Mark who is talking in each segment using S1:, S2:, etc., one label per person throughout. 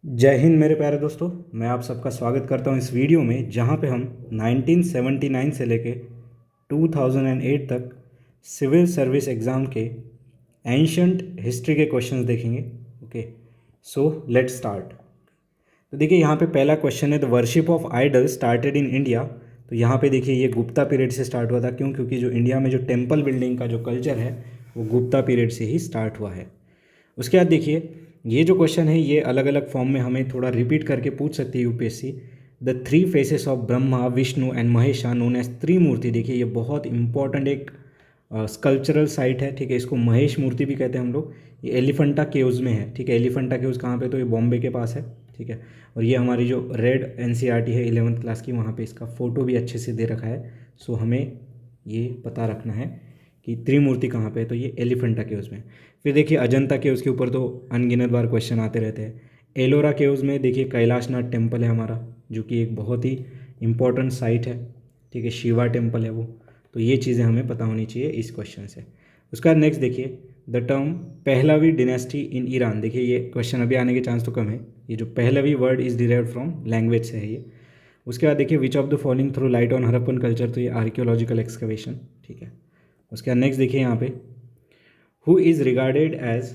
S1: जय हिंद मेरे प्यारे दोस्तों। मैं आप सबका स्वागत करता हूं इस वीडियो में जहां पे हम 1979 से लेके 2008 तक सिविल सर्विस एग्ज़ाम के एंशंट हिस्ट्री के क्वेश्चंस देखेंगे। Okay, so let's start. तो देखिए यहाँ पे पहला क्वेश्चन है, the worship of idol started in India. तो यहाँ पे देखिए ये गुप्ता पीरियड से स्टार्ट हुआ था। क्यों? क्योंकि जो इंडिया में जो टेम्पल बिल्डिंग का जो कल्चर है वो गुप्ता पीरियड से ही स्टार्ट हुआ है। उसके बाद देखिए ये जो क्वेश्चन है ये अलग अलग फॉर्म में हमें थोड़ा रिपीट करके पूछ सकती है UPSC. The three faces of Brahma Vishnu and Mahesh are known as Trimurti. देखिए ये बहुत इंपॉर्टेंट एक स्कल्पचरल साइट है, ठीक है। इसको महेश मूर्ति भी कहते हैं हम लोग। ये एलिफेंटा केव्स में है, ठीक है। एलिफेंटा केव्स कहाँ पे? तो ये बॉम्बे के पास है, ठीक है। और ये हमारी जो रेड एनसीईआरटी है 11th क्लास की, वहाँ पे इसका फ़ोटो भी अच्छे से दे रखा है। सो हमें ये पता रखना है कि त्रिमूर्ति कहाँ पे है। तो ये एलिफेंटा केव्स में। फिर देखिए अजंता केव्स के ऊपर तो अनगिनत बार क्वेश्चन आते रहते हैं। एलोरा केव्स में देखिए कैलाशनाथ टेम्पल है हमारा, जो कि एक बहुत ही इम्पोर्टेंट साइट है, ठीक है। शिवा टेम्पल है वो। तो ये चीज़ें हमें पता होनी चाहिए इस क्वेश्चन से। उसका नेक्स्ट देखिए, the term Pahlavi dynasty in Iran. देखिए ये क्वेश्चन अभी आने के चांस तो कम है। ये जो Pahlavi word is derived from language से है ये। उसके बाद देखिए which of the following throw light on Harappan culture. तो ये आर्कियोलॉजिकल एक्सकवेशन, ठीक है। उसके बाद नेक्स्ट देखिए यहाँ पे, who is regarded as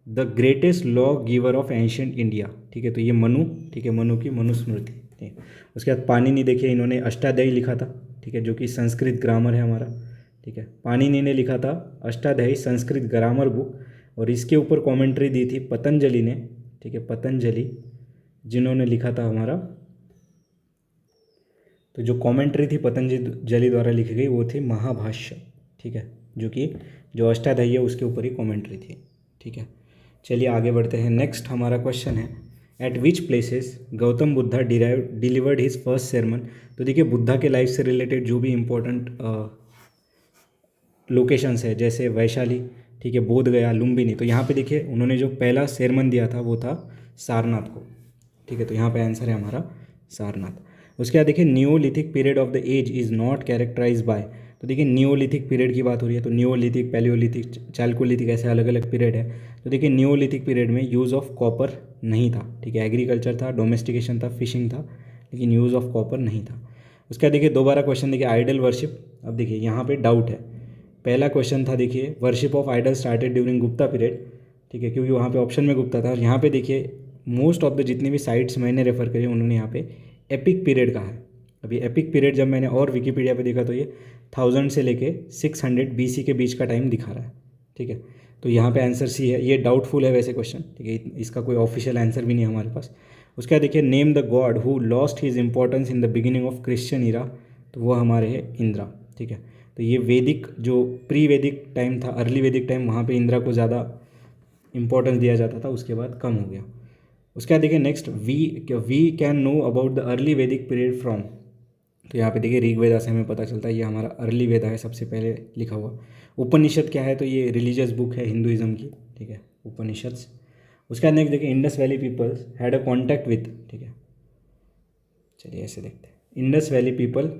S1: the greatest lawgiver of ancient India. ठीक है, तो ये मनु, ठीक है, मनु की मनुस्मृति, ठीक है। उसके बाद पाणिनि, देखिए इन्होंने अष्टाध्यायी लिखा था, ठीक है, जो कि संस्कृत ग्रामर है हमारा, ठीक है। पाणिनि ने लिखा था अष्टाध्यायी संस्कृत ग्रामर बुक, और इसके ऊपर कमेंट्री दी थी पतंजलि ने, ठीक है, पतंजलि जिन्होंने लिखा था हमारा। तो जो कमेंट्री थी पतंजलि द्वारा लिखी गई वो थी महाभाष्य, ठीक है, जो कि जो अष्टाध्यायी है उसके ऊपर ही कमेंट्री थी, ठीक है। चलिए आगे बढ़ते हैं। नेक्स्ट हमारा क्वेश्चन है, एट विच places Gautam Buddha delivered his first sermon। तो देखिए बुद्धा के लाइफ से रिलेटेड जो भी इम्पोर्टेंट लोकेशंस है, जैसे वैशाली, ठीक है, बोध गया, लुम्बिनी। तो यहाँ पे देखिए उन्होंने जो पहला sermon दिया था वो था सारनाथ को, ठीक है। तो यहाँ पे आंसर है हमारा सारनाथ। उसके बाद देखिए neolithic period of the age is not characterise by. तो देखिए नियोलिथिक पीरियड की बात हो रही है, तो नियोलिथिक, पैलियोलिथिक, चालकोलिथिक, ऐसे अलग अलग पीरियड है। तो देखिए नियोलिथिक पीरियड में यूज़ ऑफ कॉपर नहीं था, ठीक है। एग्रीकल्चर था, डोमेस्टिकेशन था, फिशिंग था, लेकिन यूज़ ऑफ कॉपर नहीं था। उसके बाद देखिए दोबारा क्वेश्चन देखिए आइडल वर्शिप। अब देखिए यहाँ पे डाउट है। पहला क्वेश्चन था देखिए worship of idol started during Gupta period, ठीक है, क्योंकि वहाँ पे ऑप्शन में गुप्ता था। और यहाँ पे देखिए मोस्ट ऑफ द जितनी भी साइट्स मैंने रेफर करी उन्होंने यहाँ पे एपिक पीरियड कहा है। अभी एपिक पीरियड जब मैंने और विकीपीडिया पे देखा तो ये 1000 से लेके 600 BC के बीच का टाइम दिखा रहा है, ठीक है। तो यहाँ पे आंसर सी है। ये डाउटफुल है वैसे क्वेश्चन, ठीक है, इसका कोई ऑफिशियल आंसर भी नहीं है हमारे पास। उसके बाद देखिए name the god who lost his importance in the beginning of Christian era. तो वो हमारे है इंद्रा, ठीक है। तो ये वैदिक जो प्री वैदिक टाइम था, अर्ली वैदिक टाइम, वहाँ पे इंद्रा को ज़्यादा इंपॉर्टेंस दिया जाता था, उसके बाद कम हो गया। उसके बाद देखिए next, we can know about the early Vedic period from. तो यहाँ पे देखिए ऋग्वेदा से हमें पता चलता है, ये हमारा अर्ली वेदा है सबसे पहले लिखा हुआ। उपनिषद क्या है? तो ये रिलीजियस बुक है हिंदुइज्म की, ठीक है, उपनिषद। उसके बाद नेक्स्ट देखिए Indus Valley peoples had a contact with, ठीक है। चलिए ऐसे देखते हैं, Indus Valley people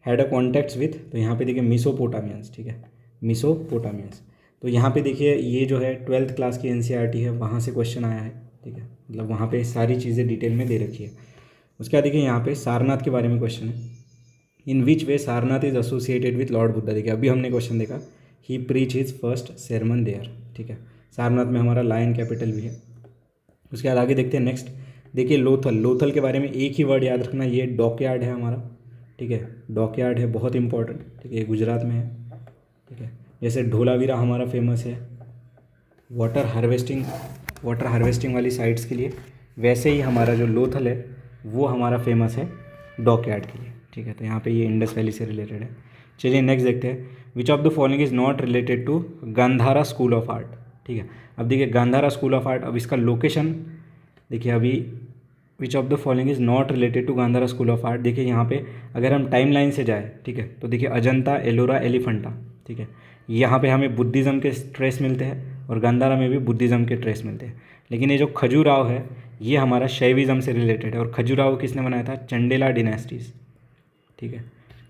S1: had a contacts with. तो यहाँ पे देखिए मिसोपोटामियंस, ठीक है, मिसोपोटामियंस। तो यहाँ पे देखिए ये जो है 12th क्लास की एनसीईआरटी है, वहाँ से क्वेश्चन आया है, ठीक है, मतलब वहाँ पे सारी चीज़ें डिटेल में दे रखी है। उसके बाद देखिए यहाँ पे सारनाथ के बारे में क्वेश्चन है, in which way Sarnath is associated with lord Buddha. देखिए अभी हमने क्वेश्चन देखा, he preach his first sermon there, ठीक है। सारनाथ में हमारा लायन कैपिटल भी है। उसके बाद आगे देखते हैं नेक्स्ट, देखिए लोथल। लोथल के बारे में एक ही वर्ड याद रखना, ये डॉकयार्ड है हमारा, ठीक है, डॉकयार्ड है, बहुत इंपॉर्टेंट, ठीक है, ये गुजरात में है, ठीक है। जैसे ढोलावीरा हमारा फेमस है वाटर हार्वेस्टिंग वाली साइट्स के लिए, वैसे ही हमारा जो लोथल है वो हमारा फेमस है डॉकयार्ड के लिए, ठीक है। तो यहाँ पे ये इंडस वैली से रिलेटेड है। चलिए नेक्स्ट देखते हैं, which of the following is not related to Gandhara school of art, ठीक है। अब देखिए गांधारा स्कूल ऑफ आर्ट, अब इसका लोकेशन देखिए अभी, which of the following is not related to Gandhara school of art. देखिए यहाँ पे अगर हम टाइम लाइन से जाए, ठीक है, तो देखिए अजंता, एलोरा, एलिफेंटा, ठीक है, यहाँ पे हमें बुद्धिज़्म के ट्रेस मिलते हैं, और गांधारा में भी बुद्धिज़्म के ट्रेस मिलते हैं। लेकिन ये जो खजुराहो है ये हमारा शैविज़्म से रिलेटेड है। और खजुराहो किसने बनाया था? चंडेला डिनेस्टीज़, ठीक है,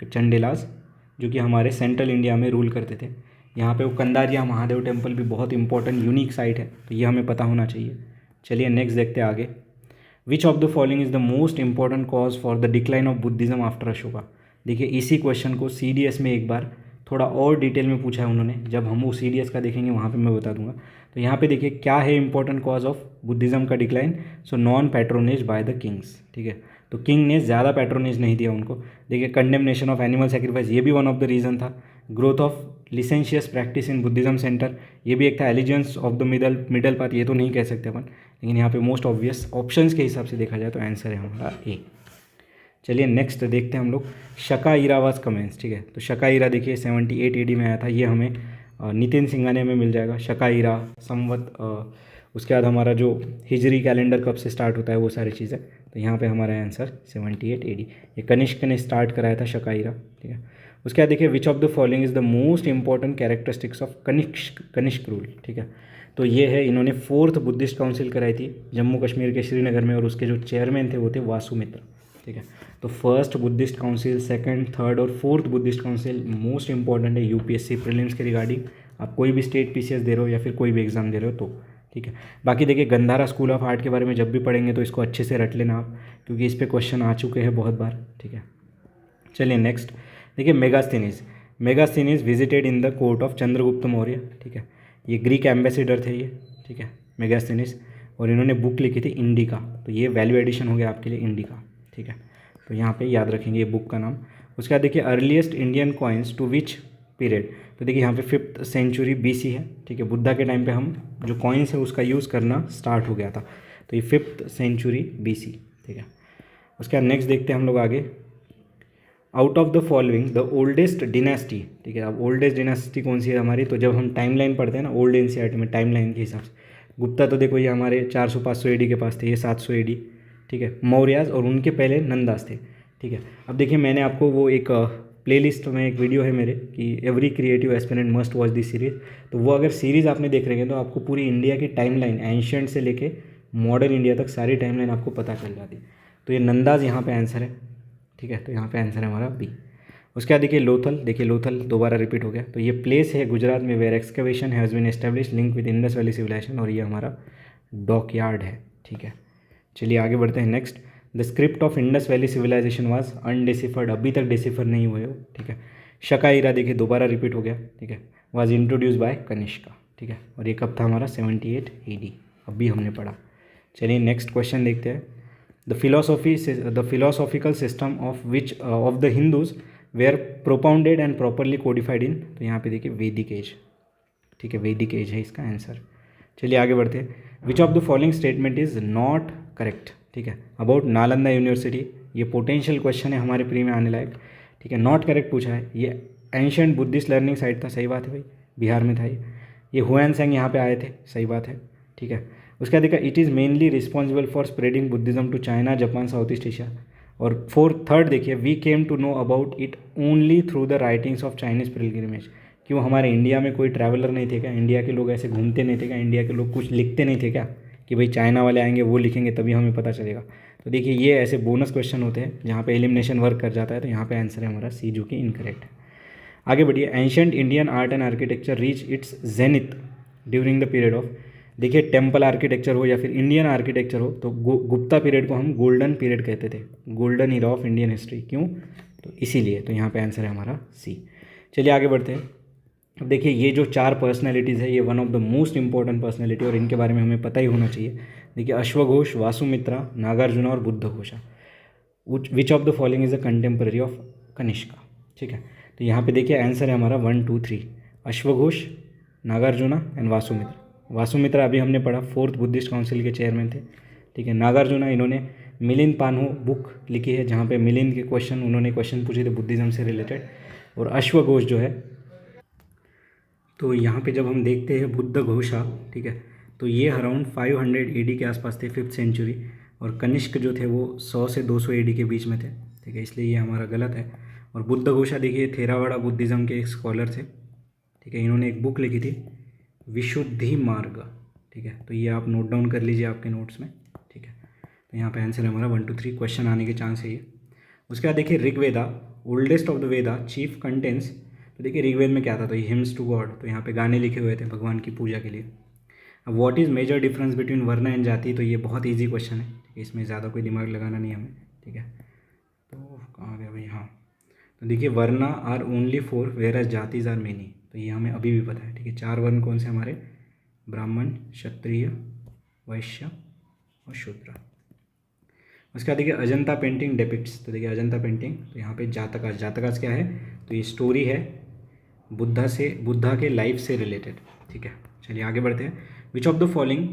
S1: चंडेलाज, जो कि हमारे सेंट्रल इंडिया में रूल करते थे। यहाँ पे वो कंदारिया महादेव टेम्पल भी बहुत इंपॉर्टेंट यूनिक साइट है, तो ये हमें पता होना चाहिए। चलिए नेक्स्ट देखते हैं आगे, विच of the following is the most important cause for the decline of Buddhism after Ashoka. देखिए इसी क्वेश्चन को CDS में एक बार थोड़ा और डिटेल में पूछा है उन्होंने, जब हम वो CDS का देखेंगे वहाँ पे मैं बता दूंगा। तो यहाँ पे देखिए क्या है इंपॉर्टेंट कॉज ऑफ बुद्धिज्म का decline, so non patronage by the Kings, ठीक है। तो किंग ने ज़्यादा पैट्रोनेज नहीं दिया उनको। देखिए कंडेमनेशन ऑफ एनिमल सेक्रीफाइस, ये भी वन ऑफ द रीज़न था। Growth of licentious practice in Buddhism centre, ये भी एक था। Allegiance of the middle path, ये तो नहीं कह सकते अपन, लेकिन यहाँ पे मोस्ट ऑब्वियस ऑप्शंस के हिसाब से देखा जाए तो आंसर है हमारा ए। चलिए नेक्स्ट देखते हैं हम लोग। शका ईरा वाज कमेंस, ठीक है। तो शका ईरा देखिए 78 AD में आया था। ये हमें नितिन सिंघानिया में मिल जाएगा। शका ईरा संवत, उसके बाद हमारा जो हिजरी कैलेंडर कब से स्टार्ट होता है वो सारी चीज़ें। तो यहाँ पे हमारा आंसर 78 AD। ये कनिष्क ने स्टार्ट कराया था शका ईरा, ठीक है। उसके बाद देखिए which of the following is the most important characteristics of Kanishka rule, ठीक है। तो ये है, इन्होंने 4th बुद्धिस्ट काउंसिल कराई थी जम्मू कश्मीर के श्रीनगर में, और उसके जो चेयरमैन थे वो थे वासुमित्र, ठीक है। तो first Buddhist council, second, third और fourth Buddhist council most important है UPSC प्रीलिम्स के रिगार्डिंग। आप कोई भी स्टेट PCS दे रहे हो या फिर कोई भी एग्जाम दे रहे हो तो, ठीक है। बाकी देखिए गंधारा स्कूल ऑफ आर्ट के बारे में जब भी पढ़ेंगे तो इसको अच्छे से रट लेना आप, क्योंकि इस पर क्वेश्चन आ चुके हैं बहुत बार, ठीक है। चलिए नेक्स्ट देखिए Megasthenes visited in the court of Chandragupta Maurya, ठीक है। ये ग्रीक एम्बेसडर थे ये, ठीक है, मेगास्थनीज, और इन्होंने बुक लिखी थी इंडिका। तो ये वैल्यू एडिशन हो गया आपके लिए इंडिका, ठीक है। तो यहाँ पे याद रखेंगे ये बुक का नाम। उसके बाद देखिए earliest Indian coins to which period. तो देखिए यहाँ पे 5th सेंचुरी BC है, ठीक है। बुद्धा के टाइम पे हम जो कॉइन्स है उसका यूज़ करना स्टार्ट हो गया था। तो ये 5th सेंचुरी BC, ठीक है। उसके बाद नेक्स्ट देखते हैं हम लोग आगे। Out of the following the oldest dynasty, ठीक है। अब ओल्डेस्ट डिनेस्टी कौन सी है हमारी, तो जब हम टाइमलाइन पढ़ते हैं ना ओल्ड NCERT में टाइमलाइन के हिसाब से, गुप्ता तो देखो ये हमारे 400-500 AD के पास थे, ये 700 AD, ठीक है। मौर्याज और उनके पहले नंदास थे, ठीक है। अब देखिए मैंने आपको वो एक प्लेलिस्ट में एक वीडियो है मेरे कि every creative aspirant must watch this series, तो वो अगर सीरीज़ आपने देख रहे हैं तो आपको पूरी इंडिया की टाइमलाइन एंशिएंट से लेके मॉडर्न इंडिया तक सारी टाइमलाइन आपको पता चल जाती। तो ये नंदाज यहाँ पे आंसर है, ठीक है। तो यहाँ पे आंसर है हमारा बी। उसके बाद देखिए लोथल दोबारा रिपीट हो गया। तो ये प्लेस है गुजरात में where excavation has been establish link with Indus valley civilisation, और ये हमारा डॉकयार्ड है, ठीक है। चलिए आगे बढ़ते हैं next. The script of Indus valley civilisation was undeciphered, अभी तक डिसिफर नहीं हुए हो, ठीक है। शका ईरा देखिए दोबारा रिपीट हो गया, ठीक है। वाज इंट्रोड्यूस बाय कनिष्का, ठीक है। और ये कब था हमारा 78 AD, अभी हमने पढ़ा। चलिए नेक्स्ट क्वेश्चन देखते हैं। The philosophical system of which of the Hindus were propounded and properly codified in, तो यहाँ पे देखिए वैदिक एज, ठीक है। वैदिक एज है इसका आंसर। चलिए आगे बढ़ते हैं। Which of the following statement is not correct, ठीक है, अबाउट नालंदा यूनिवर्सिटी। ये पोटेंशियल क्वेश्चन है हमारे प्री में आने लायक, ठीक है। नॉट करेक्ट पूछा है। ये एंशिएंट बुद्धिस्ट लर्निंग साइट था, सही बात है भाई, बिहार में था ये हुआनसेंग यहाँ पे आए थे, सही बात है, ठीक है। उसका देखा it is mainly responsible for spreading Buddhism to China, Japan, South East Asia. और थर्ड देखिए we came to know about it only through the writings of Chinese pilgrimage. क्यों हमारे इंडिया में कोई ट्रैवलर नहीं थे क्या, इंडिया के लोग ऐसे घूमते नहीं थे क्या, इंडिया के लोग कुछ लिखते नहीं थे क्या कि भाई चाइना वाले आएंगे वो लिखेंगे तभी हमें पता चलेगा। तो देखिए ये ऐसे बोनस क्वेश्चन होते हैं जहाँ पे एलिमिनेशन वर्क कर जाता है। तो यहाँ पे आंसर है हमारा सी, जो कि इनकरेक्ट है। आगे बढ़िए। Ancient Indian art and architecture reach its zenith during the period of, देखिए टेम्पल आर्किटेक्चर हो या फिर इंडियन आर्किटेक्चर हो, तो गुप्ता पीरियड को हम गोल्डन पीरियड कहते थे, golden era of Indian history. क्यों, तो इसीलिए। तो यहाँ पे आंसर है हमारा सी। चलिए आगे बढ़ते हैं। अब देखिए ये जो 4 पर्सनैलिटीज़ है ये one of the most important personality, और इनके बारे में हमें पता ही होना चाहिए। देखिए अश्वघोष, वासुमित्रा, नागार्जुना और Buddhaghosha. Which of the following is a contemporary of Kanishka, ठीक है। तो यहाँ पे देखिए आंसर है हमारा 1, 2, 3, अश्वघोष, नागार्जुना एंड वासुमित्रा। वासुमित्रा अभी हमने पढ़ा 4th बुद्धिस्ट काउंसिल के चेयरमैन थे, ठीक है। नागार्जुना इन्होंने मिलिंद पान्हो बुक लिखी है जहाँ पे मिलिंद के उन्होंने क्वेश्चन पूछे थे बुद्धिज़्म से रिलेटेड। और अश्वघोष जो है, तो यहाँ पे जब हम देखते हैं बुद्धघोषा, ठीक है, तो ये अराउंड 500 AD के आसपास थे, 5th सेंचुरी। और कनिष्क जो थे वो 100 से 200 AD के बीच में थे, ठीक है, इसलिए ये हमारा गलत है। और बुद्धघोषा देखिए थेरावाड़ा बुद्धिज़्म के एक स्कॉलर थे, ठीक है। इन्होंने एक बुक लिखी थी विशुद्धि मार्ग, ठीक है। तो ये आप नोट डाउन कर लीजिए आपके नोट्स में, ठीक है। तो यहाँ पे आंसर है हमारा 1, 2, 3, क्वेश्चन आने के चांस है ये। उसके बाद देखिए Rigveda, oldest of the Veda, chief contents. तो देखिए ऋग्वेद में क्या था, तो ये हिम्स टू गॉड, तो यहाँ पे गाने लिखे हुए थे भगवान की पूजा के लिए। अब what is major difference between varna and jati, तो ये बहुत ईजी क्वेश्चन है, ठीक इसमें ज़्यादा कोई दिमाग लगाना नहीं हमें, ठीक है। तो कहाँ गया भाई, हाँ, तो देखिए varna are only 4 whereas jatis are many, तो ये हमें अभी भी पता है, ठीक है। 4 वर्ण कौन से हमारे, ब्राह्मण, क्षत्रिय, वैश्य और शूद्र। उसके बाद देखिए अजंता पेंटिंग डिपिक्ट्स, तो देखिए अजंता पेंटिंग, तो यहाँ पे जातकास, जातकास क्या है, तो ये स्टोरी है बुद्धा के लाइफ से रिलेटेड, ठीक है। चलिए आगे बढ़ते हैं। Which of the following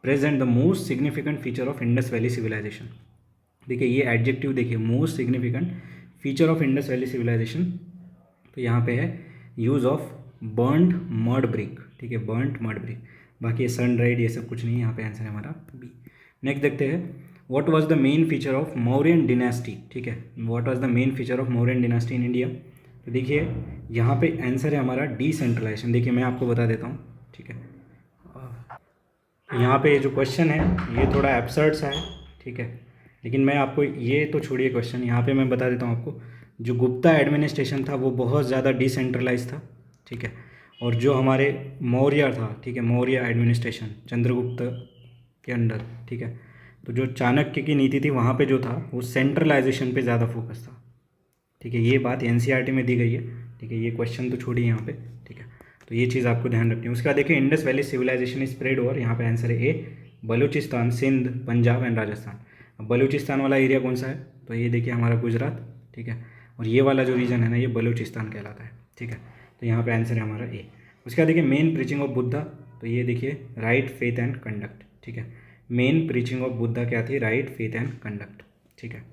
S1: present the most significant feature of Indus valley civilisation. देखिए ये एडजेक्टिव देखिए, most significant feature of Indus valley civilisation, तो यहाँ पे है use of burned mud brick, ठीक है, बर्न्ड मड ब्रिक। बाकी ये सन ड्राइड ये सब कुछ नहीं है, यहाँ पे आंसर है हमारा बी। नेक्स्ट देखते हैं, what was the main feature of Mauryan dynasty, ठीक है, what was the main feature of Mauryan dynasty in India. तो देखिए यहाँ पे आंसर है हमारा डिसेंट्रलाइजेशन। देखिए मैं आपको बता देता हूँ, ठीक है, यहाँ पे जो क्वेश्चन है ये थोड़ा एब्सर्ड सा है, ठीक है, लेकिन मैं आपको ये तो छोड़िए क्वेश्चन, यहाँ पे मैं बता देता हूँ आपको, जो गुप्ता एडमिनिस्ट्रेशन था वो बहुत ज़्यादा डिसेंट्रलाइज था, ठीक है, और जो हमारे मौर्य था, ठीक है, मौर्य एडमिनिस्ट्रेशन चंद्रगुप्त के अंडर, ठीक है, तो जो चाणक्य की नीति थी वहाँ पे जो था वो सेंट्रलाइजेशन पे ज़्यादा फोकस था, ठीक है। ये बात एनसीईआरटी में दी गई है, ठीक है, ये क्वेश्चन तो छोड़िए यहाँ पे, ठीक है, तो ये चीज़ आपको ध्यान रखनी है। उसके बाद देखिए Indus valley civilisation spread over, यहाँ पे आंसर है ए, बलूचिस्तान, सिंध, पंजाब एंड राजस्थान। अब बलूचिस्तान वाला एरिया कौन सा है, तो ये देखिए हमारा गुजरात, ठीक है, और ये वाला जो रीजन है ना ये बलूचिस्तान कहलाता है, ठीक है, तो यहाँ पे आंसर है हमारा ए। उसके बाद देखिए मेन प्रीचिंग ऑफ बुद्धा, तो ये देखिए राइट, फेथ एंड कंडक्ट, ठीक है, मेन प्रीचिंग ऑफ बुद्धा क्या थी, राइट, फेथ एंड कंडक्ट, ठीक है।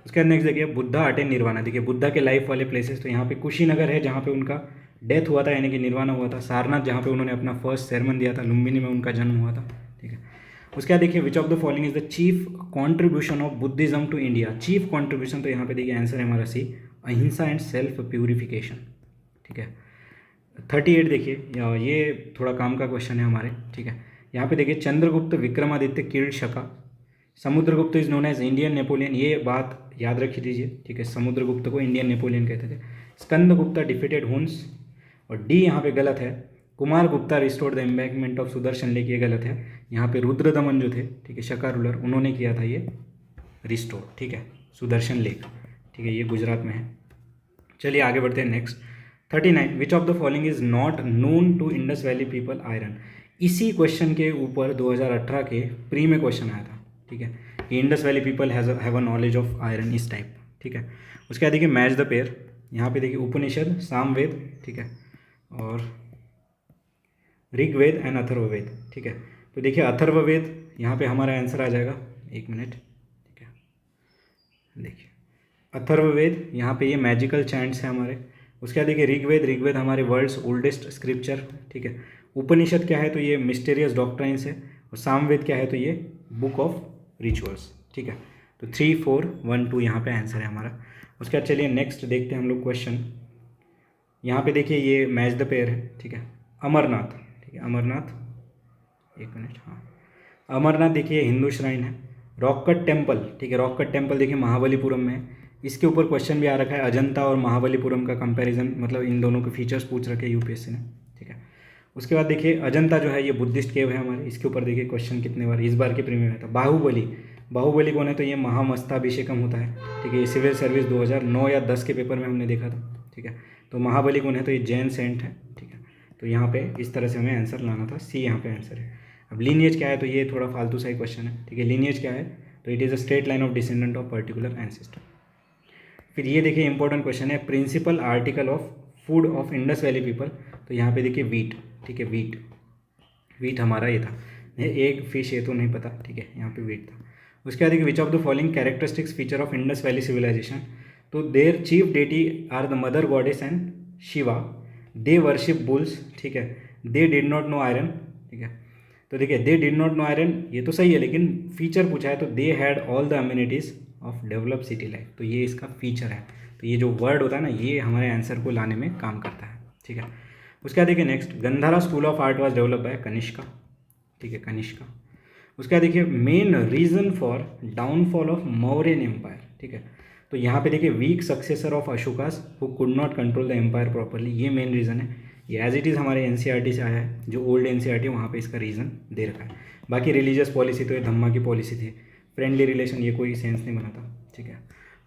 S1: उसके बाद नेक्स्ट देखिए बुद्धा अटेन निर्वाणा, देखिए बुद्धा के लाइफ वाले प्लेसेस, तो यहाँ पे कुशीनगर है जहाँ पे उनका डेथ हुआ था, यानी कि निर्वाणा हुआ था। सारनाथ जहाँ पे उन्होंने अपना फर्स्ट सेरेमन दिया था, लुम्बिनी में उनका जन्म हुआ था, ठीक है। उसके बाद देखिए which of the following is the chief contribution of Buddhism to India, chief contribution, तो यहाँ पे देखिए आंसर है हमारा सी, अहिंसा एंड सेल्फ प्यूरिफिकेशन, ठीक है। 38 देखिए, ये थोड़ा काम का क्वेश्चन है हमारे, ठीक है। यहाँ पे देखिए Chandragupta Vikramaditya killed Shaka, Samudragupta is known as Indian Napoleon, ये बात याद रखी दीजिए, ठीक है, समुद्रगुप्त को इंडियन नेपोलियन कहते थे। स्कंदगुप्ता डिफीटेड हुन्स, और डी यहाँ पे गलत है, Kumar Gupta restored the embankment of Sudarshan lake, ये गलत है। यहाँ पे रुद्रदमन जो थे, ठीक है, शका रूलर, उन्होंने किया था ये रिस्टोर, ठीक है, सुदर्शन लेक, ठीक है, ये गुजरात में है। चलिए आगे बढ़ते हैं next. 39 which of the following is not known to Indus Valley people iron, इसी क्वेश्चन के ऊपर 2018 के प्री में क्वेश्चन आया था, ठीक है, Indus Valley people have a knowledge of iron, इस टाइप, ठीक है। उसके बाद देखिए मैच द पेयर, यहाँ पे देखिए उपनिषद, सामवेद, ठीक है, और ऋग्वेद एंड अथर्ववेद, ठीक है। तो देखिए अथर्ववेद यहाँ पे हमारा आंसर आ जाएगा, एक मिनट, ठीक है, देखिए अथर्ववेद यहाँ पे ये मैजिकल चैंट्स है हमारे। उसके बाद देखिए ऋग्वेद हमारे वर्ल्ड्स ओल्डेस्ट स्क्रिप्चर, ठीक है। उपनिषद क्या है, तो ये मिस्टीरियस डॉक्ट्राइन्स है, और सामवेद क्या है, तो ये बुक ऑफ रिचुअल्स, ठीक है। तो 3, 4, 1, 2 यहाँ पे आंसर है हमारा। उसके बाद चलिए नेक्स्ट देखते हैं हम लोग क्वेश्चन। यहाँ पे देखिए ये मैच द पेयर है, ठीक है, अमरनाथ, ठीक है, अमरनाथ, एक मिनट, हाँ, अमरनाथ देखिए हिंदू श्राइन है। रॉक कट टेम्पल, ठीक है, रॉक कट टेम्पल देखिए महाबलीपुरम में है। इसके ऊपर क्वेश्चन भी आ रखा है, अजंता और महाबलीपुरम का कंपैरिजन, मतलब इन दोनों के फीचर्स पूछ रखे यूपीएससी ने, ठीक है। उसके बाद देखिए अजंता जो है ये बुद्धिस्ट केव है हमारे, इसके ऊपर देखिए क्वेश्चन कितने बार इस बार के प्रीमियम में था। बाहुबली कौन है, तो ये महामस्ताभिषेकम होता है, ठीक है, ये सिविल सर्विस 2009 या 10 के पेपर में हमने देखा था, ठीक है। तो महाबली कौन है, तो ये जैन सेंट है, ठीक है। तो यहाँ पे इस तरह से हमें आंसर लाना था, सी यहाँ पे आंसर है। अब लीनिएज क्या है, तो ये थोड़ा फालतू सा ही क्वेश्चन है, ठीक है। लीनिएज क्या है, तो it is a straight line of descendant of particular ancestor. फिर ये देखिए इंपॉर्टेंट क्वेश्चन है, principal article of food of Indus Valley people, तो यहाँ पे देखिए वीट, ठीक है, वीट हमारा ये था, एग, फिश ये तो नहीं पता, ठीक है, यहाँ पे वीट था। उसके बाद देखिए which of the following characteristics feature of Indus valley civilisation, तो their chief deity are the mother goddess and Shiva, they worship bulls, ठीक है, they did not know iron, ठीक है। तो देखिए they did not know iron ये तो सही है, लेकिन फीचर पूछा है तो they had all the amenities of develop city life, तो ये इसका फीचर है। तो ये जो वर्ड होता है ना ये हमारे आंसर को लाने में काम करता है, ठीक है। उसके बाद देखिए next, Gandhara school of art was develop by Kanishka, ठीक है, कनिष्का। उसके बाद देखिए main reason for downfall of Mauryan empire, ठीक है। तो यहाँ पे देखिए weak successor of Ashoka's who could not control the empire properly, ये मेन रीज़न है। ये एज इट इज़ हमारे एनसीईआरटी से आया है, जो ओल्ड एनसीईआरटी वहाँ पे इसका रीज़न दे रखा है। बाकी रिलीजियस पॉलिसी तो ये धम्मा की पॉलिसी थी, फ्रेंडली रिलेशन ये कोई सेंस नहीं बना था, ठीक है।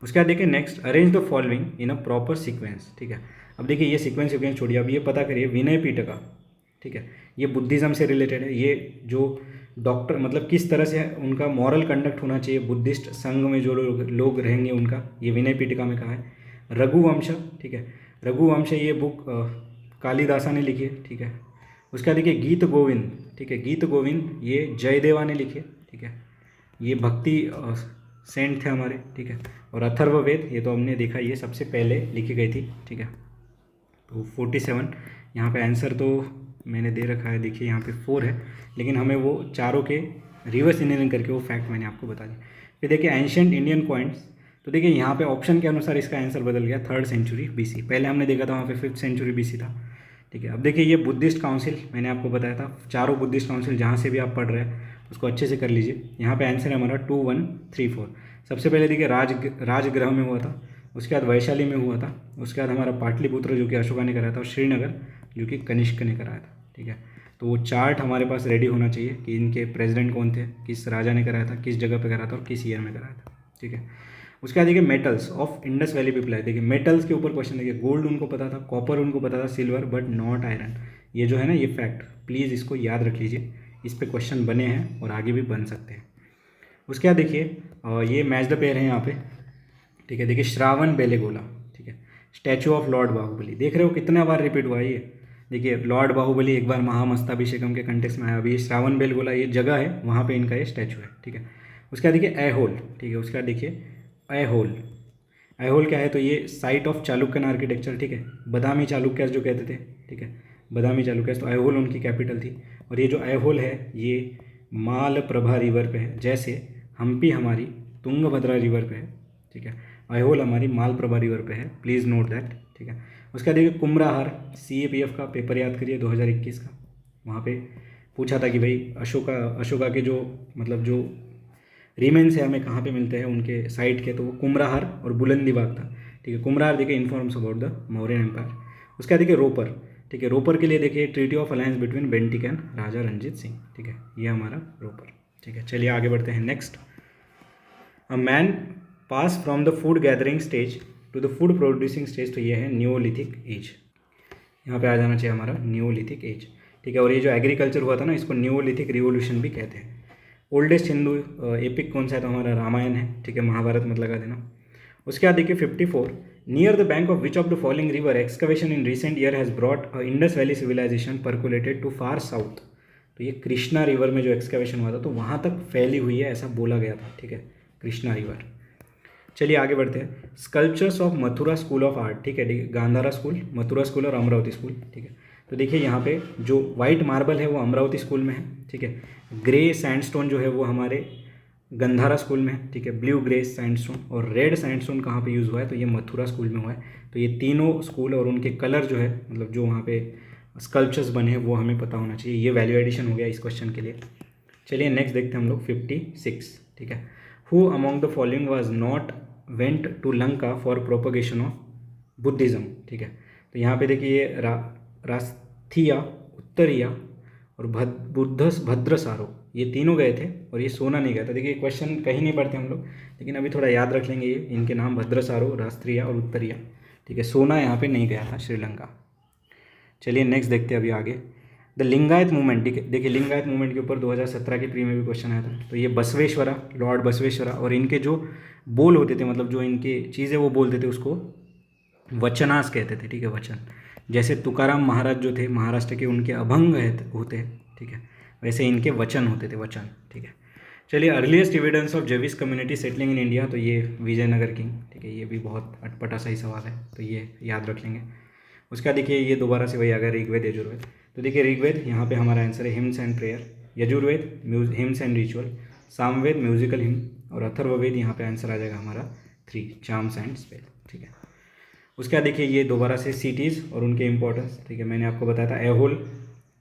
S1: उसके बाद देखिए next, arrange the following in a proper sequence, ठीक है। अब देखिए ये सीक्वेंस छोड़िए, अब ये पता करिए विनय पिटका, ठीक है, ये बुद्धिज़्म से रिलेटेड है। ये जो डॉक्टर मतलब किस तरह से उनका मॉरल कंडक्ट होना चाहिए बुद्धिस्ट संघ में जो लोग रहेंगे उनका, ये विनय पिटका में कहा है। रघुवंश, ठीक है, रघुवंश ये बुक कालिदासा ने लिखी है, ठीक है। उसके बाद देखिए गीत गोविंद, ठीक है, गीत गोविंद ये जयदेवा ने लिखी है, ठीक है, ये भक्ति सेंट थे हमारे, ठीक है। और अथर्ववेद ये तो हमने देखा ये सबसे पहले लिखी गई थी, ठीक है। तो 47 यहाँ पे आंसर तो मैंने दे रखा है, देखिए यहाँ पे 4 है, लेकिन हमें वो चारों के रिवर्स इंजीनियरिंग करके वो फैक्ट मैंने आपको बता दिया। फिर देखिए एंशियंट इंडियन कॉइन्स, तो देखिए यहाँ पे ऑप्शन के अनुसार इसका आंसर बदल गया, 3rd सेंचुरी BC, पहले हमने देखा था वहाँ पे 5th सेंचुरी BC था, ठीक है। अब देखिए ये बुद्धिस्ट काउंसिल मैंने आपको बताया था, चारों बुद्धिस्ट काउंसिल जहाँ से भी आप पढ़ रहे हैं उसको अच्छे से कर लीजिए। यहाँ पे आंसर है हमारा 2134। सबसे पहले देखिए राजगृह में हुआ था, उसके बाद वैशाली में हुआ था, उसके बाद हमारा पाटलिपुत्र जो कि अशोका ने कराया था, और श्रीनगर जो कि कनिष्क ने कराया था, ठीक है। तो वो चार्ट हमारे पास रेडी होना चाहिए कि इनके प्रेसिडेंट कौन थे, किस राजा ने कराया था, किस जगह पे कराया था और किस ईयर में कराया था, ठीक है। उसके बाद देखिए metals of Indus Valley people है, देखिए मेटल्स के ऊपर क्वेश्चन, देखिए गोल्ड उनको पता था, कॉपर उनको पता था, सिल्वर बट नॉट आयरन। ये जो है ना ये फैक्ट प्लीज़ इसको याद रख लीजिए, इस पे क्वेश्चन बने हैं और आगे भी बन सकते हैं। उसके बाद देखिए ये मैच द पेयर है यहाँ पे, ठीक है। देखिए श्रावण बेलेगोला, ठीक है, स्टैचू ऑफ लॉर्ड बाहुबली, देख रहे हो कितना बार रिपीट हुआ है ये। देखिए लॉर्ड बाहुबली एक बार महामस्ताभिषेकम के कंटेक्स्ट में आया, अभी श्रावण बेलगोला ये जगह है वहाँ पे इनका ये स्टैचू है, ठीक है। उसके बाद देखिए ऐहोल, ठीक है, उसके बाद देखिए ऐहोल, ऐहोल क्या है, तो ये साइट ऑफ चालुक्यन आर्किटेक्चर, ठीक है, बदामी चालुक्यस जो कहते थे, ठीक है, बदामी चालुक्यस, तो ऐहोल उनकी कैपिटल थी। और ये जो ऐहोल है ये मालप्रभा रिवर पे है, जैसे हम्पी हमारी तुंगभद्रा रिवर पे है, ठीक है, ऐहोल हमारी मालप्रभा रिवर पे है, प्लीज़ नोट दैट, ठीक है। उसके बाद देखिए कुम्हराहार, CAPF का पेपर याद करिए 2021 का, वहाँ पे पूछा था कि भाई अशोका के जो मतलब जो रिमेन्स है हमें कहाँ पे मिलते हैं उनके साइट के, तो वो कुम्हराहार और बुलंदीबाग था, ठीक है। कुम्हराहार देखिए informs about the Mauryan empire. उसके बाद देखिए रोपर, ठीक है, रोपर के लिए देखिए treaty of alliance between Bentinck and Raja Ranjit Singh, ठीक है, ये हमारा रोपर, ठीक है। चलिए आगे बढ़ते हैं next. A man pass from the food gathering stage to the food producing stage, तो ये है न्यूलिथिक एज, यहाँ पे आ जाना चाहिए हमारा न्यूलिथिक एज, ठीक है। और ये जो एग्रीकल्चर हुआ था ना इसको न्यूलिथिक रिवोल्यूशन भी कहते हैं। ओल्डेस्ट हिंदू एपिक कौन सा है, तो हमारा रामायण है, ठीक है, महाभारत मत लगा देना। उसके बाद देखिए 54, near the bank of which of the following river excavation in recent year has brought Indus valley civilisation percolated to far south, तो ये कृष्णा रिवर में जो एक्सकवेशन हुआ था तो वहाँ तक फैली हुई है ऐसा बोला गया था, ठीक है, कृष्णा रिवर। चलिए आगे बढ़ते हैं। Sculptures of Mathura school of art, ठीक है, गांधारा स्कूल, मथुरा स्कूल और अमरावती स्कूल, ठीक है। तो देखिए यहाँ पे जो वाइट मार्बल है वो अमरावती स्कूल में है, ठीक है। ग्रे सैंडस्टोन जो है वो हमारे गंधारा स्कूल में है, ठीक है, ब्लू ग्रे सैंडस्टोन, और रेड सैंडस्टोन कहाँ पे यूज़ हुआ है, तो ये मथुरा स्कूल में हुआ है। तो ये तीनों स्कूल और उनके कलर जो है मतलब जो वहाँ पे स्कल्पचर्स बने हैं वो हमें पता होना चाहिए, ये वैल्यू एडिशन हो गया इस क्वेश्चन के लिए। चलिए नेक्स्ट देखते हैं हम लोग 56, ठीक है। Who among the following was not went to Lanka for propagation of Buddhism, ठीक है। तो यहाँ पे देखिए ये रास्थिया, उत्तरिया और भद्रसारो, ये तीनों गए थे और ये सोना नहीं गया था। देखिए क्वेश्चन कहीं नहीं पढ़ते हम लोग, लेकिन अभी थोड़ा याद रख लेंगे ये इनके नाम, भद्रसारो, रास्त्रिया और उत्तरिया, ठीक है। सोना यहाँ पे नहीं गया था श्रीलंका। चलिए नेक्स्ट देखते हैं अभी आगे। द लिंगायत मूवमेंट, देखिए लिंगायत मूवमेंट के ऊपर 2017 के प्री में भी क्वेश्चन आया था। तो ये बसवेश्वरा, लॉर्ड बसवेश्वरा, और इनके जो बोल होते थे मतलब जो इनकी चीज़ें वो बोलते थे उसको वचनास कहते थे, ठीक है, वचन। जैसे तुकाराम महाराज जो थे महाराष्ट्र के, उनके अभंग होते हैं, ठीक है, वैसे इनके वचन होते थे, वचन, ठीक है। चलिए earliest evidence of Jewish community settling in India, तो ये विजयनगर किंग, ठीक है, ये भी बहुत अटपटा सही सवाल है तो ये याद रख लेंगे। उसका देखिए ये दोबारा से वही आ गया ऋग्वेद यजुर्वेद। तो देखिए ऋग्वेद यहाँ पे हमारा आंसर है hymns and prayer, Yajurveda hymns and ritual, Samaveda musical him, और अथर्ववेद यहाँ पे आंसर आ जाएगा हमारा 3 चार्म्स एंड स्पेल, ठीक है। उसके बाद देखिए ये दोबारा से सिटीज़ और उनके इंपॉर्टेंस, ठीक है, मैंने आपको बताया था ऐहोल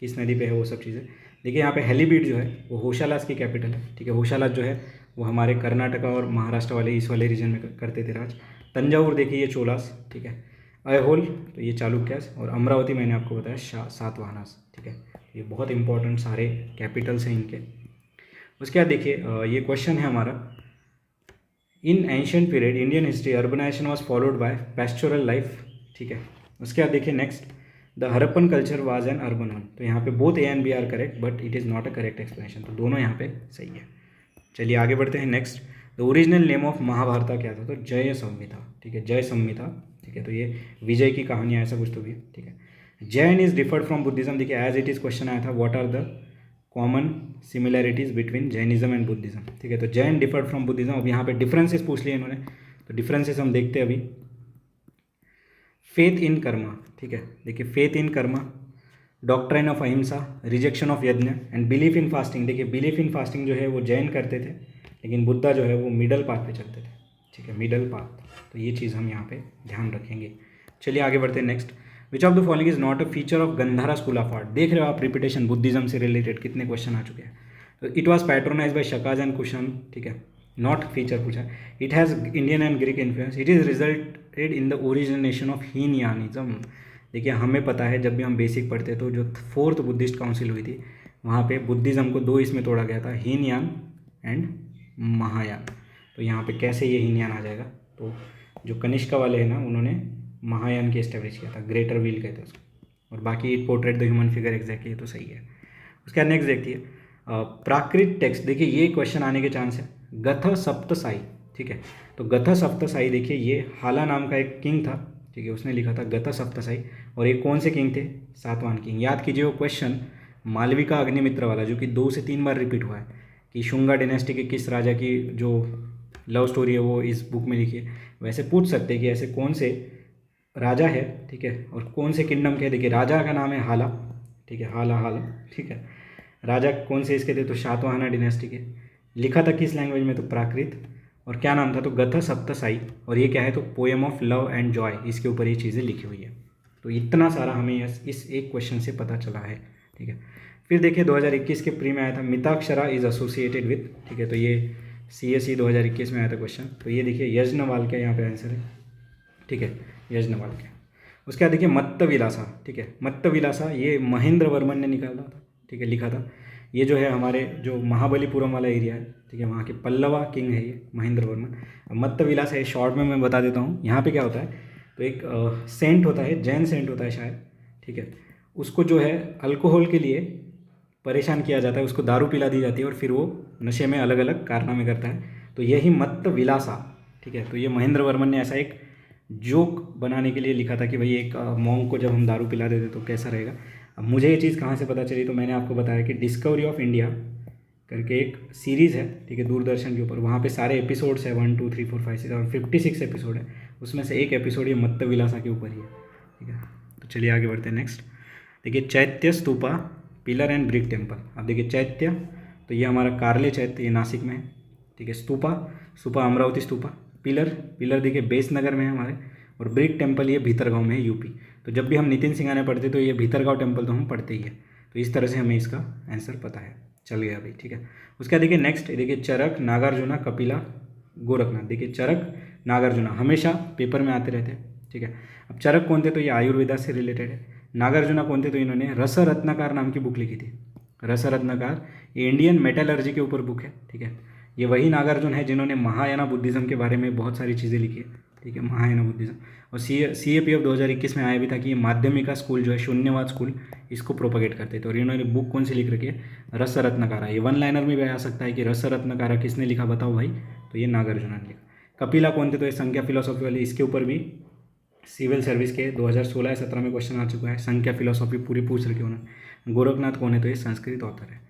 S1: किस नदी पे है वो सब चीज़ें। देखिए यहाँ पे हेलीबीड जो है वो होशालास की कैपिटल है, ठीक है। होशालास जो है वो हमारे कर्नाटका और महाराष्ट्र वाले इस वाले रीजन में करते थे राज। तंजावुर देखिए ये चोलास, ठीक है। ऐहोल तो ये चालुक्यास, और अमरावती मैंने आपको बताया सातवाहनास, ठीक है। ये बहुत इंपॉर्टेंट सारे कैपिटल्स हैं इनके। उसके बाद देखिए ये क्वेश्चन है हमारा, in ancient period Indian history urbanisation was followed by pastoral life, ठीक है। उसके बाद देखिए next, the Harappan culture was an urban one. तो यहाँ पे both A and B are correct but it is not a correct explanation, तो दोनों यहाँ पे सही है। चलिए आगे बढ़ते हैं next, the original name of Mahabharata क्या था, तो जय संहिता, ठीक है, जय संहिता, ठीक है। तो ये विजय की कहानी ऐसा कुछ तो भी है, ठीक है। Jain is differed from Buddhism, देखिए एज इट इज़ क्वेश्चन आया था, what are the common similarities between Jainism and Buddhism, ठीक है। तो जैन डिफर्ड फ्रॉम बुद्धिज्म, अब यहाँ पे डिफरेंसेस पूछ लिए इन्होंने, तो डिफरेंसेस हम देखते हैं अभी। फेथ इन कर्मा, ठीक है, देखिए faith in Karma, doctrine of अहिंसा, रिजेक्शन ऑफ यज्ञ एंड बिलीफ इन फास्टिंग। देखिए बिलीफ इन फास्टिंग जो है वो जैन करते थे, लेकिन बुद्धा जो है वो मिडल पाथ पे चलते थे, ठीक है, मिडल पाथ। तो ये चीज़ हम यहाँ पे ध्यान रखेंगे। चलिए आगे बढ़ते हैं next, which of the following is not a feature of Gandhara school of art. देख रहे हो आप रिपीटेशन, बुद्धिज्म से रिलेटेड कितने क्वेश्चन आ चुके हैं। तो it was patronise by Shakas and Kushans, ठीक है, नॉट फीचर पूछा। It has Indian and Greek influence, it is resulted in the origination of Hinayanism. देखिए हमें पता है जब भी हम बेसिक पढ़ते तो जो 4th बुद्धिस्ट काउंसिल हुई थी वहाँ पे बुद्धिज़्म को 2 इसमें तोड़ा गया था, हीनयान एंड महायान। तो यहाँ पे कैसे ये हीनयान आ जाएगा, तो जो कनिष्का वाले हैं ना उन्होंने महायान की एस्टेब्लिश किया था, ग्रेटर व्हील कहते हैं उसको, और बाकी it portrait the human figure exactly, तो सही है। उसके बाद नेक्स्ट देखिए, प्राकृत टेक्स्ट, देखिए ये क्वेश्चन आने के चांस है, गथ सप्तसाई, ठीक है। तो गथ सप्तसाई देखिए ये हाला नाम का एक किंग था, ठीक है, उसने लिखा था गथ सप्तसाई, और ये कौन से किंग थे, सातवाहन किंग। याद कीजिए वो क्वेश्चन मालविका अग्निमित्र वाला जो कि 2 से 3 बार रिपीट हुआ है, कि शुंगा डिनेस्टी के किस राजा की जो लव स्टोरी है वो इस बुक में लिखी है। वैसे पूछ सकते हैं कि ऐसे कौन से राजा है, ठीक है, और कौन से किंगडम के। देखिए राजा का नाम है हाला, ठीक है, हाला हाला, ठीक है। राजा कौन से इसके थे, तो शातवाहना डिनेस्टी के। लिखा था किस लैंग्वेज में, तो प्राकृत, और क्या नाम था, तो गथ सप्तसाई। और ये क्या है, तो poem of love and Joy, इसके ऊपर ये चीज़ें लिखी हुई है। तो इतना सारा हमें इस एक क्वेश्चन से पता चला है, ठीक है। फिर देखिए 2021 के प्री में आया था, मिताक्षरा इज एसोसिएटेड विथ, ठीक है, तो ये CSE 2021 में आया था क्वेश्चन। तो ये देखिए यज्ञवाल का यहाँ पे आंसर है, ठीक है, यज्ञवाल के। उसके बाद देखिए मत्तविलासा, ठीक है, मत्तविलासा ये महेंद्र वर्मन ने निकाला था, ठीक है, लिखा था। ये जो है हमारे जो महाबलीपुरम वाला एरिया है, ठीक है, वहाँ के पल्लवा किंग है ये महेंद्र वर्मन। मत्तविलासा है, शॉर्ट में मैं बता देता हूँ। यहाँ पे क्या होता है, तो एक सेंट होता है, जैन सेंट होता है शायद, ठीक है, उसको जो है अल्कोहल के लिए परेशान किया जाता है, उसको दारू पिला दी जाती है और फिर वो नशे में अलग अलग कारनामे करता है। तो यही मत्तविलासा, ठीक है। तो ये महेंद्र वर्मन ने ऐसा एक जोक बनाने के लिए लिखा था कि भाई एक मॉन्क को जब हम दारू पिला देते तो कैसा रहेगा। अब मुझे ये चीज़ कहाँ से पता चली, तो मैंने आपको बताया कि डिस्कवरी ऑफ इंडिया करके एक सीरीज़ है, ठीक है, दूरदर्शन के ऊपर। वहाँ पे सारे एपिसोड्स है 1 2 3 4 5 6 और 56 एपिसोड है। उसमें से एक एपिसोड ये मत्तविलासा के ऊपर ही है, ठीक है। तो चलिए आगे बढ़ते हैं नेक्स्ट। देखिए चैत्य stupa, pillar and brick temple. अब देखिए चैत्य, तो ये हमारा कार्ले चैत्य, ये नासिक में है, ठीक है। स्तूपा, स्तूपा अमरावती स्तूपा। पिलर, पिलर देखिए बेसनगर में है हमारे। और ब्रिक टेम्पल ये भीतरगांव में है, यूपी। तो जब भी हम नितिन सिंघानिया पढ़ते तो ये भीतरगांव टेम्पल तो हम पढ़ते ही है। तो इस तरह से हमें इसका आंसर पता है, चल गया अभी, ठीक है। उसके बाद देखिए नेक्स्ट, देखिए चरक, नागार्जुना, कपिला, गोरखनाथ। देखिए चरक, नागार्जुना हमेशा पेपर में आते रहते हैं, ठीक है। अब चरक कौन थे, तो ये आयुर्वेदा से रिलेटेड है। नागार्जुना कौन थे, तो इन्होंने रस रत्नाकार नाम की बुक लिखी थी। रस रत्नाकार ये इंडियन मेटलर्जी के ऊपर बुक है, ठीक है। ये वही नागार्जुन है जिन्होंने महायाना बुद्धिज़्म के बारे में बहुत सारी चीज़ें लिखी है, ठीक है, महायाना बुद्धिज़्म। और CAPF 2021 में आया भी था कि ये माध्यमिका स्कूल जो है, शून्यवाद स्कूल, इसको प्रोपगेट करते थे। और इन्होंने बुक कौन सी लिख रखी है, रस रत्नकारा। ये 1 लाइनर में भी आ सकता है कि रस रत्नकारा किसने लिखा, बताओ भाई, तो ये नागार्जुना ने लिखा। कपिला कौन थे, तो ये संख्या फिलोसॉफी वाली, इसके ऊपर भी सिविल सर्विस के 2016-17 में क्वेश्चन आ चुका है। संख्या फिलोसॉफी पूरी पूछ रखी उन्होंने। गोरखनाथ कौन है, तो ये संस्कृत ऑथर है।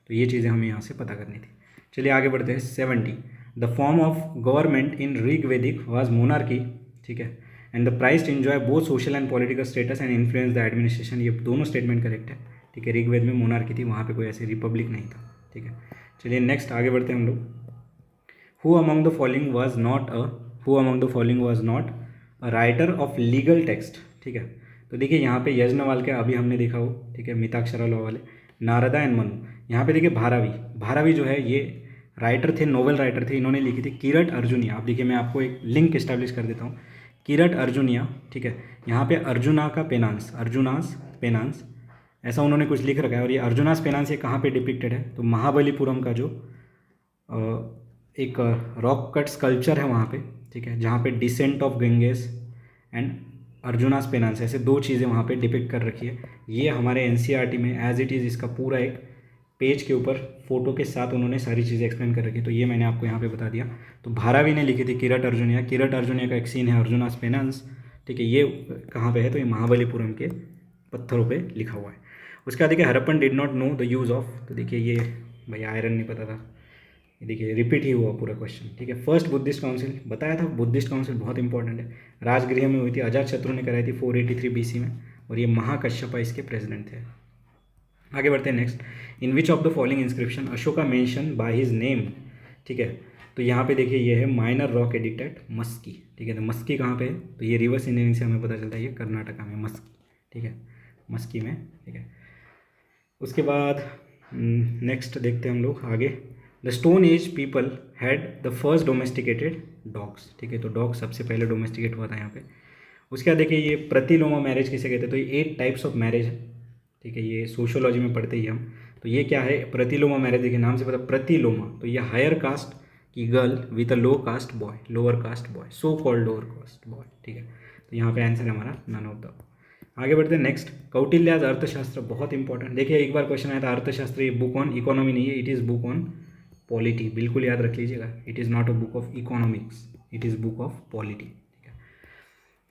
S1: तो ये चीज़ें हमें यहाँ से पता करनी थी। चलिए आगे बढ़ते हैं। 70, the form of government in Rig Vedic was monarchy, ठीक है, and the priests enjoy both social and political status and influence the administration. ये दोनों स्टेटमेंट करेक्ट है, ठीक है। ऋग्वेद में मोनार्की थी, वहाँ पे कोई ऐसे रिपब्लिक नहीं था, ठीक है। चलिए नेक्स्ट आगे बढ़ते हैं हम लोग। Who among the following was not a writer of legal text, ठीक है। तो देखिए यहाँ पे यज्ञवाल के अभी हमने देखा हो, ठीक है, मिताक्षरा लॉ वाले, नारदा एंड मनु। यहाँ पे देखिए भारावी जो है ये राइटर थे, नोवेल राइटर थे। इन्होंने लिखी थी किरट अर्जुनिया। आप देखिए मैं आपको एक लिंक इस्टेब्लिश कर देता हूँ, किरट अर्जुनिया, ठीक है। यहाँ पे अर्जुनास पेनांस ऐसा उन्होंने कुछ लिख रखा है। और ये अर्जुनास पेनांस ये कहाँ पे डिपिक्टेड है, तो महाबलीपुरम का जो एक रॉक कट स्कल्पचर है वहाँ पे, ठीक है, जहाँ पे डिसेंट ऑफ गंगेस एंड अर्जुनास पेनांस, ऐसे दो चीज़ें वहाँ पे डिपिक्ट कर रखी है। ये हमारे एनसीईआरटी में एज इट इज़ इसका पूरा एक पेज के ऊपर फोटो के साथ उन्होंने सारी चीज़ें एक्सप्लेन कर रखी है, तो ये मैंने आपको यहाँ पे बता दिया। तो भारावी ने लिखी थी किरट अर्जुनिया। किरट अर्जुनिया का एक सीन है अर्जुनास पेनांस, ठीक है, ये कहाँ पे है, तो ये महाबलीपुरम के पत्थरों पे लिखा हुआ है। उसके बाद देखिए Harappan did not know the use of, तो देखिए ये भाई आयरन नहीं पता था, ये देखिए रिपीट ही हुआ पूरा क्वेश्चन, ठीक है। फर्स्ट बुद्धिस्ट काउंसिल बताया था, बुद्धिस्ट काउंसिल बहुत इंपॉर्टेंट है, राजगृह में हुई थी, अजातशत्रु ने कराई थी 483 BC में, और ये महाकश्यपा इसके प्रेसिडेंट थे। आगे बढ़ते हैं next, in which of the following inscription Ashoka mention by his name, ठीक है। तो यहाँ पे देखिए ये है minor rock edict at Maski, ठीक है। तो मस्की कहाँ पे है, तो ये रिवर्स इंजीनियरिंग से हमें पता चलता है ये कर्नाटका में मस्की, ठीक है, मस्की में, ठीक है। उसके बाद नेक्स्ट देखते हैं हम लोग आगे, the stone age people had the first domesticated dogs, ठीक है। तो डॉग सबसे पहले डोमेस्टिकेट हुआ था यहाँ पे। उसके बाद देखिए ये प्रतिलोमा मैरिज किसे कहते हैं, तो ये 8 टाइप्स ऑफ मैरिज है, ठीक है, ये सोशियोलॉजी में पढ़ते ही हम। तो ये क्या है, प्रतिलोमा मैरिज, देखिए नाम से पता प्रतिलोमा, तो ये हायर कास्ट की girl with a low caste boy, lower caste boy, so called lower caste boy, ठीक है। तो यहाँ पे आंसर है हमारा नन ऑफ द। आगे बढ़ते हैं नेक्स्ट, कौटिल्याज अर्थशास्त्र, बहुत इंपॉर्टेंट। देखिए एक बार क्वेश्चन आया था अर्थशास्त्र, ये बुक ऑन इकोनॉमी नहीं है, it is book on polity, बिल्कुल याद रख लीजिएगा, it is not a book of economics, it is book of polity, ठीक है।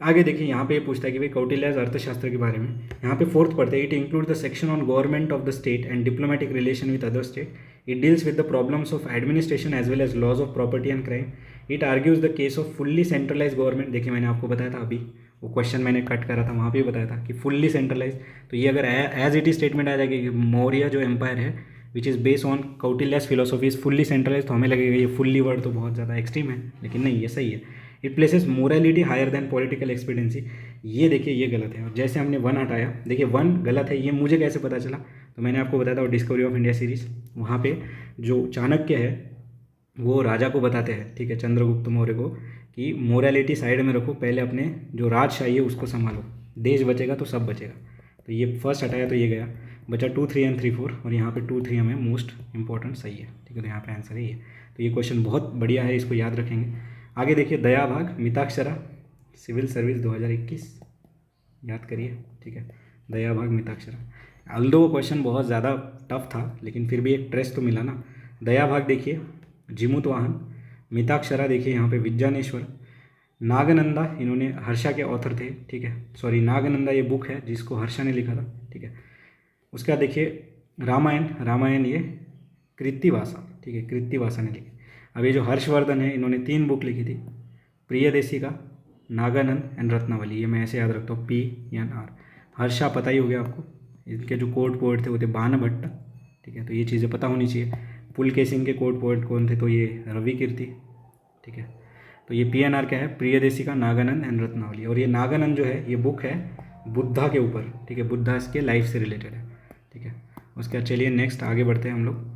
S1: आगे देखिए यहाँ पे ये पूछता है कि भाई कौटिल्याज अर्थशास्त्र के बारे में, यहाँ पे फोर्थ पढ़ते हैं, it include the section on government of the state and diplomatic relation with other state, it deals with the problems of administration as well as laws of property and crime, it argues the case of fully centralize government. देखिए मैंने आपको बताया था अभी, वो question मैंने cut करा था वहाँ पे बताया था कि फुल्ली सेंट्रलाइज, तो ये अगर एज इट इज स्टेटमेंट आ जाएगी कि मौर्य जो एम्पायर है which is based on Kautilya's philosophy is fully centralise, तो हमें लगेगा ये फुल्ली वर्ड तो बहुत ज़्यादा एक्सट्रीम है, लेकिन नहीं, ये सही है। It places morality higher than political expediency, ये देखिए ये गलत है। और जैसे हमने 1 हटाया, देखिए 1 गलत है, ये मुझे कैसे पता चला, तो मैंने आपको बताया था डिस्कवरी ऑफ इंडिया सीरीज, वहाँ पे जो चाणक्य है वो राजा को बताते हैं, ठीक है, चंद्रगुप्त मौर्य को, कि मोरालिटी साइड में रखो, पहले अपने जो राजशाही है उसको संभालो, देश बचेगा तो सब बचेगा। तो ये फर्स्ट हटाया तो ये गया, बचा 2, 3 एंड 3, 4, और यहाँ पे 2, 3 हमें मोस्ट इंपॉर्टेंट सही है, ठीक है। तो यहाँ पे आंसर ही है, तो ये क्वेश्चन बहुत बढ़िया है, इसको याद रखेंगे। आगे देखिए दयाभाग मिताक्षरा, सिविल सर्विस 2021, याद करिए, ठीक है, दयाभाग मिताक्षरा। अल्दो क्वेश्चन बहुत ज़्यादा टफ था, लेकिन फिर भी एक ट्रेस तो मिला ना। दयाभाग देखिए जिमुत वाहन, मिताक्षरा देखिए यहाँ पे विज्ञानेश्वर, नागनंदा इन्होंने हर्षा के ऑथर थे, ठीक है, सॉरी नागनंदा ये बुक है जिसको हर्षा ने लिखा था, ठीक है। उसके बाद देखिए रामायण ये कृत्तिवासा, ठीक है, कृत्तिवासा ने लिखी। अब ये जो हर्षवर्धन है इन्होंने 3 बुक लिखी थी, प्रियदेशिका, नागानंद एंड रत्नावली, ये मैं ऐसे याद रखता हूँ PNR। हर्षा पता ही हो गया आपको, इनके जो कोर्ट पोएट थे वो थे बाणभट्ट, ठीक है, तो ये चीज़ें पता होनी चाहिए। पुलकेशिन के कोर्ट पोएट कौन थे, तो ये रवि कीर्ति, ठीक है। तो ये PNR क्या है, प्रियदेशिका, नागानंद एंड रत्नावली। और ये नागानंद जो है ये बुक है बुद्धा के ऊपर, ठीक है, बुद्धा इसके लाइफ से रिलेटेड है, ठीक है। उसके बाद चलिए नेक्स्ट आगे बढ़ते हैं हम लोग।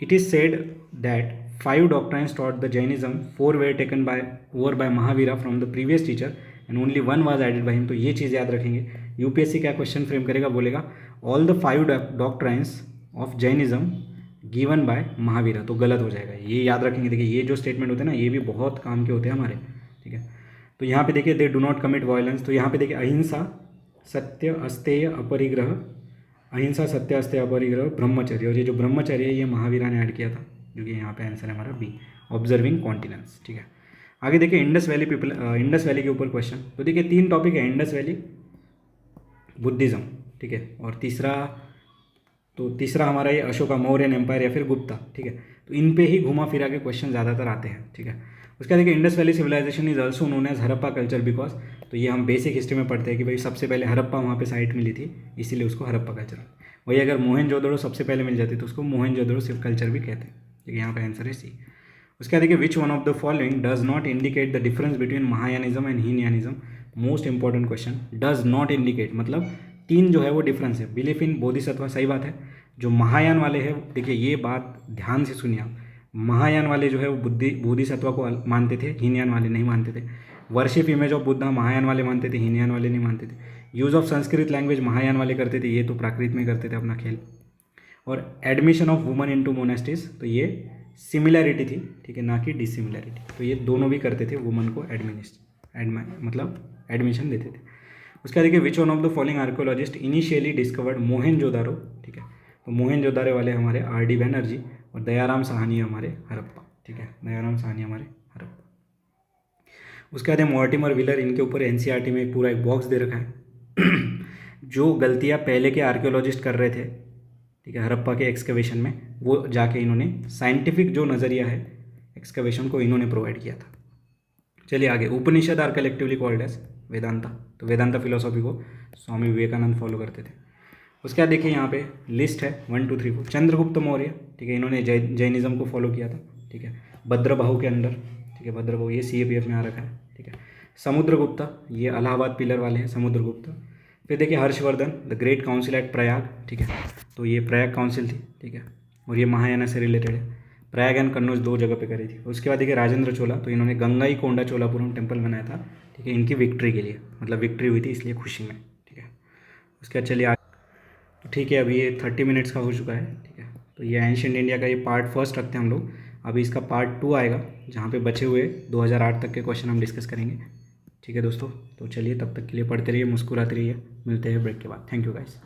S1: It is said that 5 doctrines taught the Jainism, 4 were taken over by Mahavira from the previous teacher and only 1 was added by him. तो ये चीज़ याद रखेंगे, यूपीएससी क्या क्वेश्चन फ्रेम करेगा, बोलेगा all the 5 doctrines of Jainism given by Mahavira, तो गलत हो जाएगा, ये याद रखेंगे। देखिए ये जो स्टेटमेंट होते हैं ना, ये भी बहुत काम के होते हैं हमारे, ठीक है। तो यहाँ पे देखिए they do not commit violence, तो यहाँ पे देखिए अहिंसा, सत्य, अस्तेय, अपरिग्रह, अहिंसा, सत्य, अस्तेय, अपरिग्रह, ब्रह्मचर्य, और ये जो ब्रह्मचर्य है ये महावीरा ने ऐड किया था, जो कि यहाँ पे आंसर है हमारा B, ऑब्जर्विंग कॉन्टिनेंस, ठीक है। आगे देखिए Indus Valley people, Indus valley के ऊपर क्वेश्चन। तो देखिए 3 टॉपिक है, इंडस वैली, बुद्धिज़्म, ठीक है, और तीसरा हमारा ये अशोका मौर्यन एम्पायर या फिर गुप्ता, ठीक है। तो इन पे ही घुमा फिरा के क्वेश्चन ज़्यादातर आते हैं, ठीक है। उसका देखिए Indus valley civilization is also known as Harappa culture because, तो ये हम बेसिक हिस्ट्री में पढ़ते हैं कि भाई सबसे पहले हरप्पा वहाँ पे साइट मिली थी, इसीलिए उसको हरप्पा कल्चर। वही अगर मोहनजोदड़ो सबसे पहले मिल जाती तो उसको मोहनजोदड़ो सिर्फ कल्चर भी कहते हैं, ठीक है। यहाँ पे आंसर है C। उसके बाद देखिए which one of the following does not indicate the difference between Mahayanism and Hinayanism, most important question, does not indicate मतलब 3 जो है वो डिफरेंस है। बिलीफ इन बोधिसत्व, सही बात है। जो महायान वाले हैं, देखिए ये बात ध्यान से सुनिए आप, महायान वाले जो है वो बोधिसत्व को मानते थे, हीनयान वाले नहीं मानते थे। Worship image of Buddha Mahayana वाले मानते थे, हीनयान वाले नहीं मानते थे। Use of Sanskrit language Mahayana वाले करते थे, ये तो प्राकृत में करते थे अपना खेल।
S2: और admission of woman into monasteries, तो ये सिमिलैरिटी थी, ठीक है, ना कि डिसिमिलैरिटी। तो ये दोनों भी करते थे, वुमन को मतलब एडमिशन देते थे। उसके बाद देखिए which one of the following archaeologist initially discovered Mohenjodaro, ठीक है, तो मोहनजोदारो वाले हमारे R.D. बैनर्जी और दयाराम साहनी हमारे हड़प्पा, ठीक है, दयाराम साहनी हमारे हड़प्पा। उसके बाद है मॉर्टिमर व्हीलर, इनके ऊपर NCERT में पूरा एक बॉक्स दे रखा है जो गलतियाँ पहले के आर्कियोलॉजिस्ट कर रहे थे, ठीक है, हड़प्पा के एक्सकवेशन में, वो जाके इन्होंने साइंटिफिक जो नज़रिया है एक्सकवेशन को इन्होंने प्रोवाइड किया था। चलिए आगे, Upanishad are collectively called as Vedanta, तो वेदांता फिलोसॉफी को स्वामी विवेकानंद फॉलो करते थे। उसके बाद देखिए यहाँ पे लिस्ट है 1 2 3 4। चंद्रगुप्त मौर्य, ठीक है, इन्होंने जैनिज्म को फॉलो किया था, ठीक है, भद्रबाहु के अंडर, ठीक है, भद्रबाहु ये CAPF में आ रखा है, ठीक है। समुद्रगुप्ता, ये इलाहाबाद पिलर वाले हैं समुद्रगुप्ता। फिर देखिए Harshavardhana, the great council at Prayag, ठीक है, तो ये प्रयाग काउंसिल थी, ठीक है, और ये महायाना से रिलेटेड है। प्रयाग एंड कन्नौज 2 जगह पे करी थी। उसके बाद देखिए राजेंद्र चोला, तो इन्होंने गंगाई कोंडा चोलापुरम टेम्पल बनाया था, ठीक है, इनकी विक्ट्री के लिए, मतलब विक्ट्री हुई थी इसलिए खुशी में, ठीक है। उसके बाद चलिए तो ठीक है, अभी ये 30 मिनट्स का हो चुका है, ठीक है। तो ये एंशिएंट इंडिया का ये पार्ट फर्स्ट रखते हैं हम लोग। अभी इसका पार्ट 2 आएगा जहाँ पे बचे हुए 2008 तक के क्वेश्चन हम डिस्कस करेंगे, ठीक है दोस्तों। तो चलिए तब तक के लिए पढ़ते रहिए, मुस्कुराते रहिए, मिलते हैं ब्रेक के बाद। Thank you guys.